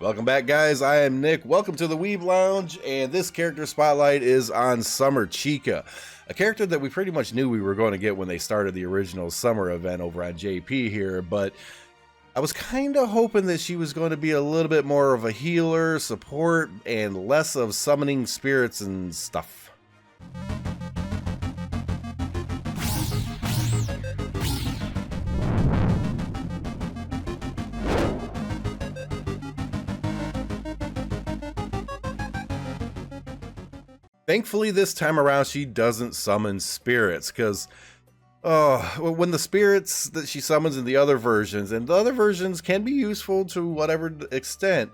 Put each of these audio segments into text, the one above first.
Welcome back, guys. I am Nick. Welcome to the Weeb Lounge, and this character spotlight is on Summer Chika, a character that we pretty much knew we were going to get when they started the original summer event over on JP here, but I was kind of hoping that she was going to be a little bit more of a healer, support, and less of summoning spirits and stuff. Thankfully, this time around, she doesn't summon spirits, because when the spirits that she summons in the other versions, and the other versions can be useful to whatever extent,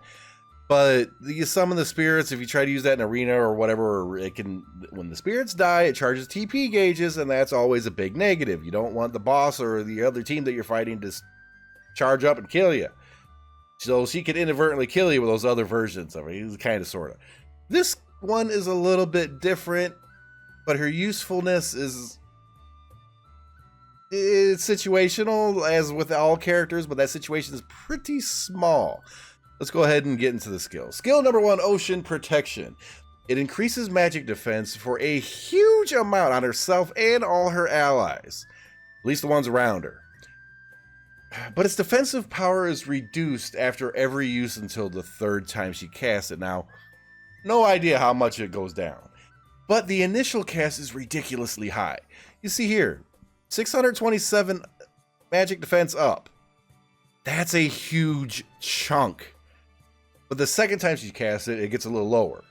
but you summon the spirits, if you try to use that in arena or whatever, it can, when the spirits die, it charges TP gauges, and that's always a big negative. You don't want the boss or the other team that you're fighting to charge up and kill you. So she could inadvertently kill you with those other versions of it, kind of, sort of. This one is a little bit different, but her usefulness is situational, as with all characters, but that situation is pretty small. Let's go ahead and get into the skills. Skill number 1, Ocean Protection. It increases magic defense for a huge amount on herself and all her allies, at least the ones around her. But its defensive power is reduced after every use until the 3rd time she casts it. Now, no idea how much it goes down, but the initial cast is ridiculously high. You see here, 627 magic defense up. That's a huge chunk. But the 2nd time she casts it, it gets a little lower.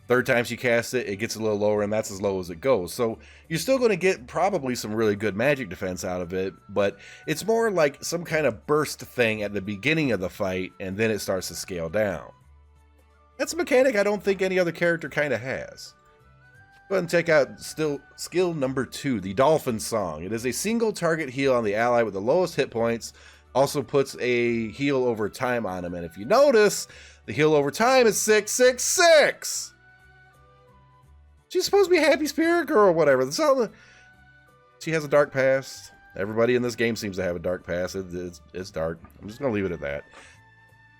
3rd time she casts it, it gets a little lower, and that's as low as it goes. So you're still going to get probably some really good magic defense out of it, but it's more like some kind of burst thing at the beginning of the fight, and then it starts to scale down. That's a mechanic I don't think any other character kind of has. Go ahead and check out skill number 2, the Dolphin Song. It is a single target heal on the ally with the lowest hit points. Also puts a heal over time on him. And if you notice, the heal over time is 666. She's supposed to be a happy spirit girl or whatever. She has a dark past. Everybody in this game seems to have a dark past. It's dark. I'm just going to leave it at that.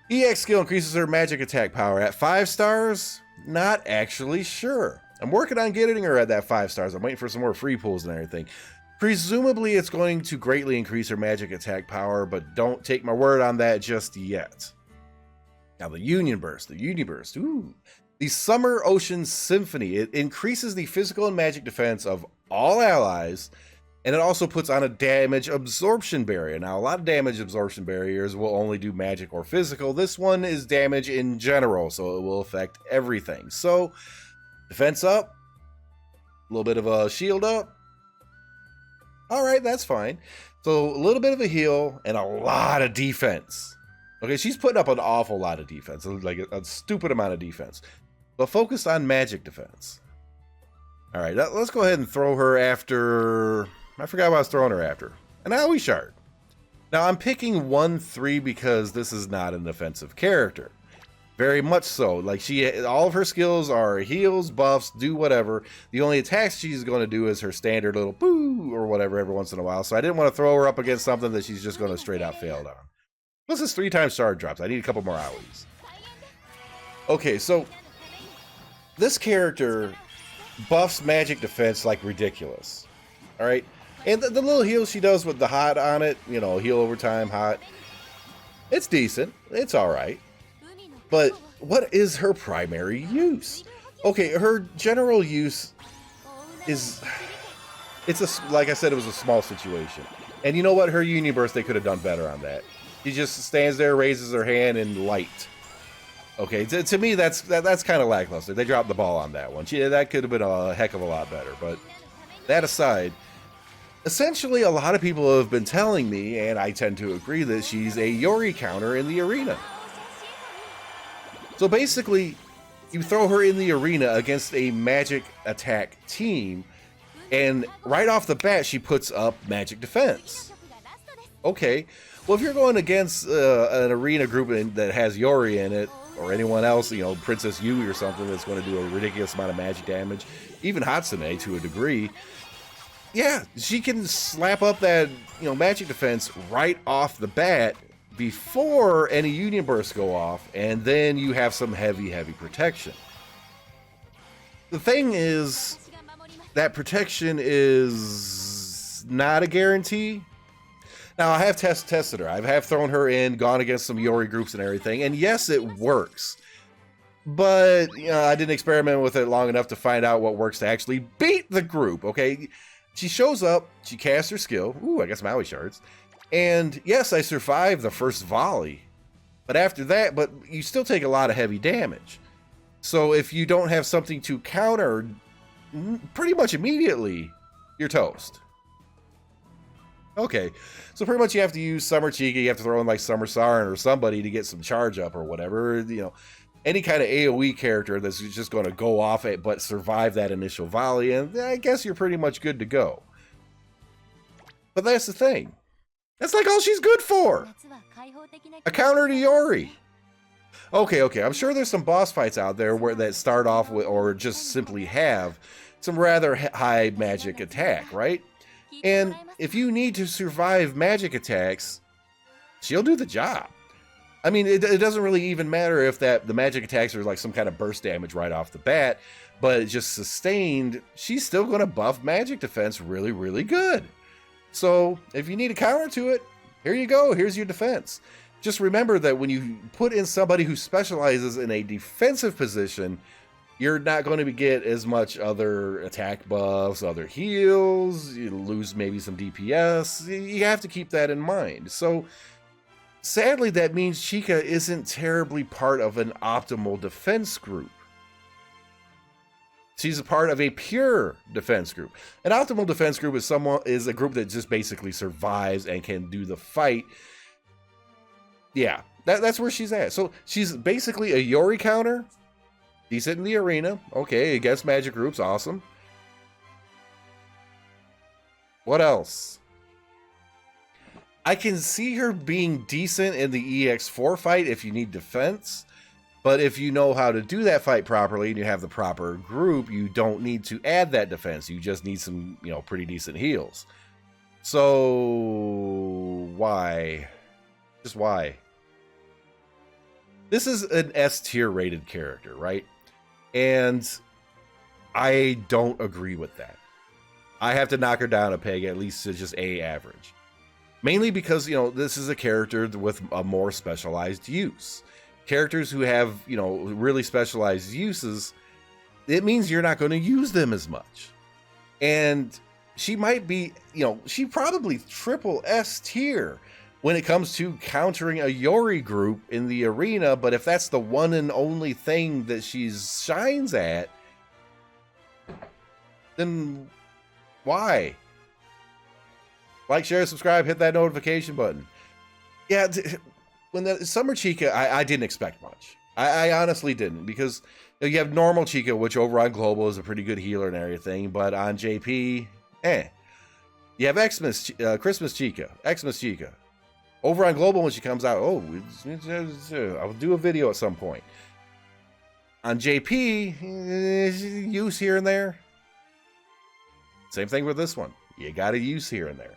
EX skill increases her magic attack power at 5 stars. Not actually sure. I'm working on getting her at that 5 stars. I'm waiting for some more free pulls and everything. Presumably it's going to greatly increase her magic attack power, but don't take my word on that just yet. Now the Union Burst. Ooh. The Summer Ocean Symphony. It increases the physical and magic defense of all allies, and it also puts on a damage absorption barrier. Now, a lot of damage absorption barriers will only do magic or physical. This one is damage in general, so it will affect everything. So, defense up, a little bit of a shield up. All right, that's fine. So, a little bit of a heal and a lot of defense. Okay, she's putting up an awful lot of defense, like a stupid amount of defense, but focused on magic defense. All right, let's go ahead and throw her after... I forgot what I was throwing her after. An AoE shard. Now, I'm picking 1-3 because this is not an offensive character. Very much so. Like, all of her skills are heals, buffs, do whatever. The only attacks she's going to do is her standard little boo or whatever every once in a while. So I didn't want to throw her up against something that she's just going to straight out fail on. Plus, it's 3 times shard drops. I need a couple more AoEs. Okay, so this character buffs magic defense like ridiculous. All right. And the little heal she does with the hot on it, you know, heal over time, hot, it's decent. It's all right. But what is her primary use? Okay, her general use is, like I said, it was a small situation. And you know what? Her Union Burst, they could have done better on that. She just stands there, raises her hand in light. Okay, to me, that's kind of lackluster. They dropped the ball on that one. That could have been a heck of a lot better. But that aside, essentially, a lot of people have been telling me, and I tend to agree, that she's a Yori counter in the arena. So basically, you throw her in the arena against a magic attack team, and right off the bat, she puts up magic defense. Okay, well, if you're going against an arena group that has Yori in it, or anyone else, you know, Princess Yui or something that's going to do a ridiculous amount of magic damage, even Hatsune to a degree, yeah, she can slap up that, you know, magic defense right off the bat before any union bursts go off, and then you have some heavy protection. The thing is, that protection is not a guarantee. Now, I have tested her. I have thrown her in, gone against some Yori groups and everything, and yes, it works. But, you know, I didn't experiment with it long enough to find out what works to actually beat the group, okay? She shows up, she casts her skill. Ooh, I got some Maui shards. And yes, I survived the first volley. But after that, but you still take a lot of heavy damage. So if you don't have something to counter, pretty much immediately, you're toast. Okay, so pretty much you have to use Summer Chika, you have to throw in like Summer Sarin or somebody to get some charge up or whatever, you know, any kind of AoE character that's just going to go off it but survive that initial volley, and I guess you're pretty much good to go. But that's the thing. That's like all she's good for. A counter to Yori. Okay, I'm sure there's some boss fights out there where that start off with, or just simply have, some rather high magic attack, right? And if you need to survive magic attacks, she'll do the job. I mean, it doesn't really even matter if the magic attacks are like some kind of burst damage right off the bat, but it's just sustained, she's still going to buff magic defense really, really good. So if you need a counter to it, here you go, here's your defense. Just remember that when you put in somebody who specializes in a defensive position, you're not going to get as much other attack buffs, other heals, you lose maybe some DPS. You have to keep that in mind. So sadly, that means Chika isn't terribly part of an optimal defense group. She's a part of a pure defense group. An optimal defense group is a group that just basically survives and can do the fight. Yeah, that's where she's at. So she's basically a Yori counter. Decent in the arena. Okay, against magic groups. Awesome. What else? I can see her being decent in the EX4 fight if you need defense. But if you know how to do that fight properly and you have the proper group, you don't need to add that defense. You just need some, you know, pretty decent heals. So why? Just why? This is an S tier rated character, right? And I don't agree with that. I have to knock her down a peg, at least to just A average. Mainly because, you know, this is a character with a more specialized use. Characters who have, you know, really specialized uses, it means you're not going to use them as much. And she might be, you know, she probably triple S tier when it comes to countering a Yori group in the arena, but if that's the one and only thing that she shines at, then why? Like, share, subscribe, hit that notification button. Yeah, when the Summer Chika, I didn't expect much. I honestly didn't, because you have normal Chika, which over on Global is a pretty good healer and everything, but on JP, You have Christmas Chika, Xmas Chika. Over on Global, when she comes out, I'll do a video at some point. On JP, use here and there. Same thing with this one. You got to use here and there.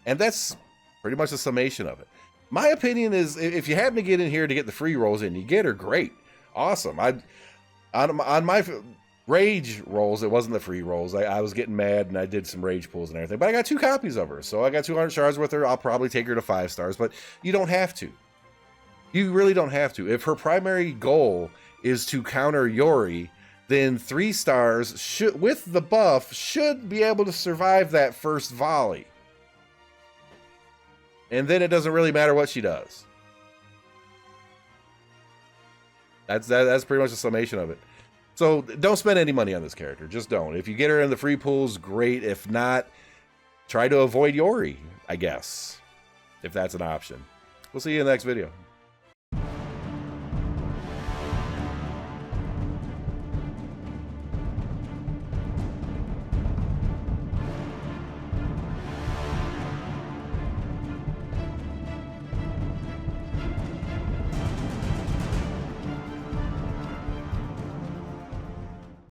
And that's pretty much the summation of it. My opinion is, if you happen to get in here to get the free rolls in, you get her, great. Awesome. On my rage rolls, it wasn't the free rolls. I was getting mad and I did some rage pulls and everything, but I got 2 copies of her, so I got 200 shards with her. I'll probably take her to 5 stars, but you don't have to. You really don't have to. If her primary goal is to counter Yori, then 3 stars should, with the buff, should be able to survive that first volley. And then it doesn't really matter what she does. That's pretty much the summation of it. So don't spend any money on this character. Just don't. If you get her in the free pools, great. If not, try to avoid Yori, I guess, if that's an option. We'll see you in the next video.